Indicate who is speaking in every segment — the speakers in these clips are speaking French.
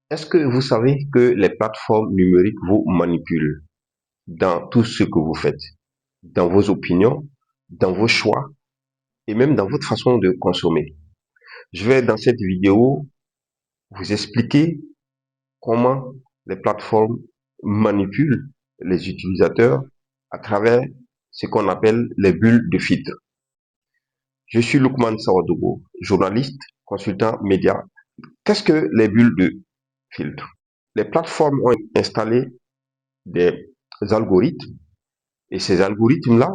Speaker 1: Est-ce que vous savez que les plateformes numériques vous manipulent dans tout ce que vous faites, dans vos opinions, dans vos choix et même dans votre façon de consommer? Je vais dans cette vidéo vous expliquer comment les plateformes manipulent les utilisateurs à travers ce qu'on appelle les bulles de filtre. Je suis Lukman Sawadogo, journaliste, consultant média. Qu'est-ce que les bulles de filtre? Les plateformes ont installé des algorithmes et ces algorithmes-là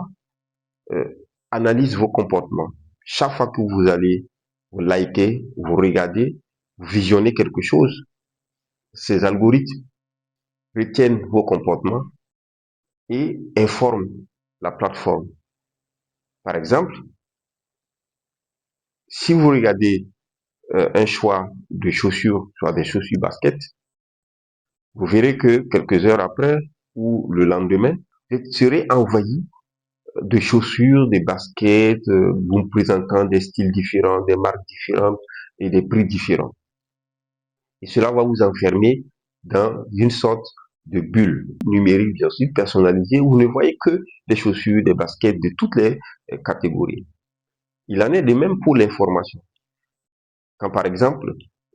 Speaker 1: euh, analysent vos comportements. Chaque fois que vous allez vous liker, vous regardez, vous visionnez quelque chose, ces algorithmes retiennent vos comportements et informent la plateforme. Par exemple, si vous regardez un choix de chaussures, soit des chaussures basket, vous verrez que quelques heures après ou le lendemain, vous serez envahi de chaussures, des baskets, vous présentant des styles différents, des marques différentes et des prix différents. Et cela va vous enfermer dans une sorte de bulle numérique, bien sûr, personnalisée, où vous ne voyez que des chaussures, des baskets de toutes les catégories. Il en est de même pour l'information. Quand par exemple,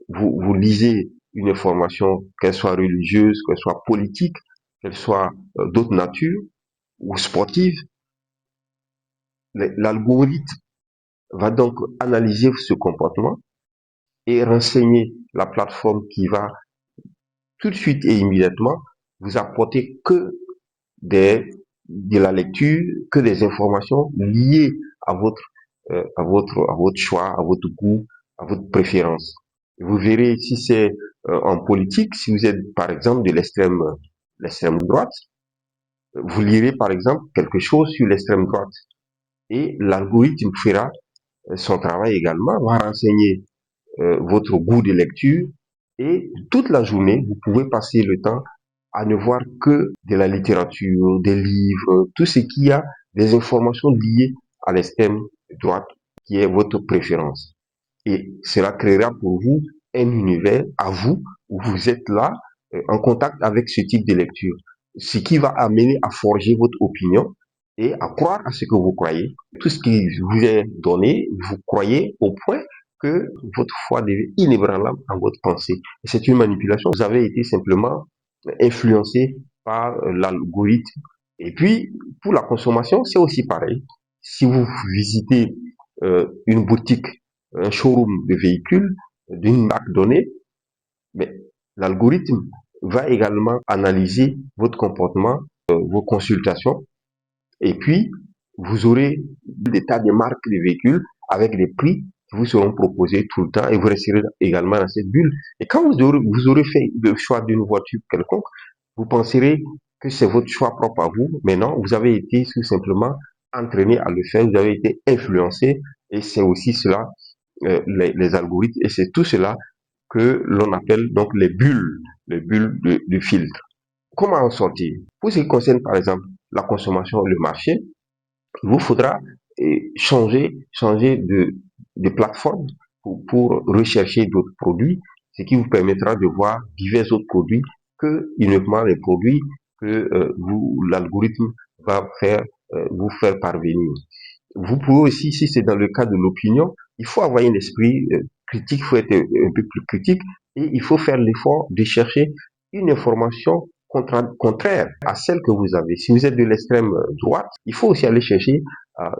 Speaker 1: vous lisez une information, qu'elle soit religieuse, qu'elle soit politique, qu'elle soit d'autre nature ou sportive, l'algorithme va donc analyser ce comportement et renseigner la plateforme qui va tout de suite et immédiatement vous apporter que des, de la lecture, que des informations liées à votre choix, à votre goût, à votre préférence. Vous verrez si c'est en politique, si vous êtes par exemple de l'extrême droite, vous lirez par exemple quelque chose sur l'extrême droite et l'algorithme fera son travail également, va renseigner votre goût de lecture et toute la journée, vous pouvez passer le temps à ne voir que de la littérature, des livres, tout ce qui a des informations liées à l'extrême droite qui est votre préférence. Et cela créera pour vous un univers à vous où vous êtes là en contact avec ce type de lecture, ce qui va amener à forger votre opinion et à croire à ce que vous croyez. Tout ce qui vous est donné, vous croyez au point que votre foi devient inébranlable dans votre pensée. Et c'est une manipulation. Vous avez été simplement influencé par l'algorithme. Et puis, pour la consommation, c'est aussi pareil. Si vous visitez une boutique, un showroom de véhicules d'une marque donnée, mais l'algorithme va également analyser votre comportement, vos consultations, et puis vous aurez des tas de marques de véhicules avec des prix qui vous seront proposés tout le temps et vous resterez également dans cette bulle. Et quand vous aurez fait le choix d'une voiture quelconque, vous penserez que c'est votre choix propre à vous, mais non, vous avez été tout simplement entraîné à le faire, vous avez été influencé et c'est aussi cela, les algorithmes, et c'est tout cela que l'on appelle donc les bulles de filtre. Comment en sortir? Pour ce qui concerne par exemple la consommation et le marché, il vous faudra changer de plateforme pour rechercher d'autres produits, ce qui vous permettra de voir divers autres produits que uniquement les produits que l'algorithme va vous faire parvenir. Vous pouvez aussi, si c'est dans le cas de l'opinion, il faut avoir un esprit critique, il faut être un peu plus critique et il faut faire l'effort de chercher une information contraire à celle que vous avez. Si vous êtes de l'extrême droite, il faut aussi aller chercher euh,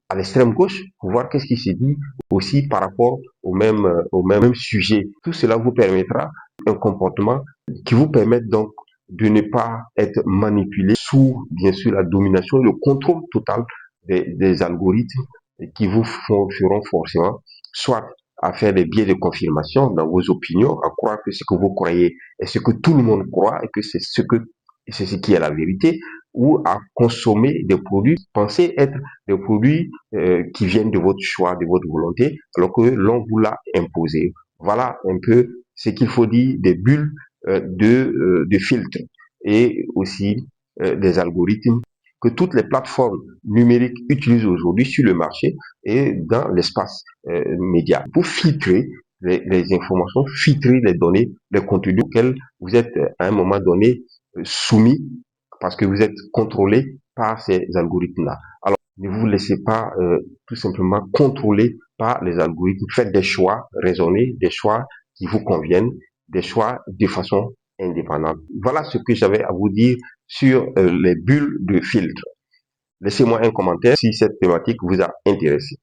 Speaker 1: à l'extrême gauche pour voir qu'est-ce qui se dit aussi par rapport au même sujet. Tout cela vous permettra un comportement qui vous permette donc de ne pas être manipulé sous, bien sûr, la domination et le contrôle total des algorithmes qui vous feront forcément soit à faire des biais de confirmation dans vos opinions, à croire que ce que vous croyez est ce que tout le monde croit et que c'est ce qui est la vérité, ou à consommer des produits pensés être des produits qui viennent de votre choix, de votre volonté, alors que l'on vous l'a imposé. Voilà un peu ce qu'il faut dire des bulles de filtres et aussi des algorithmes que toutes les plateformes numériques utilisent aujourd'hui sur le marché et dans l'espace média pour filtrer les informations, filtrer les données, les contenus auxquels vous êtes à un moment donné soumis parce que vous êtes contrôlé par ces algorithmes-là. Alors, ne vous laissez pas tout simplement contrôler par les algorithmes. Faites des choix raisonnés, des choix qui vous conviennent, des choix de façon indépendante. Voilà ce que j'avais à vous dire sur les bulles de filtre. Laissez-moi un commentaire si cette thématique vous a intéressé.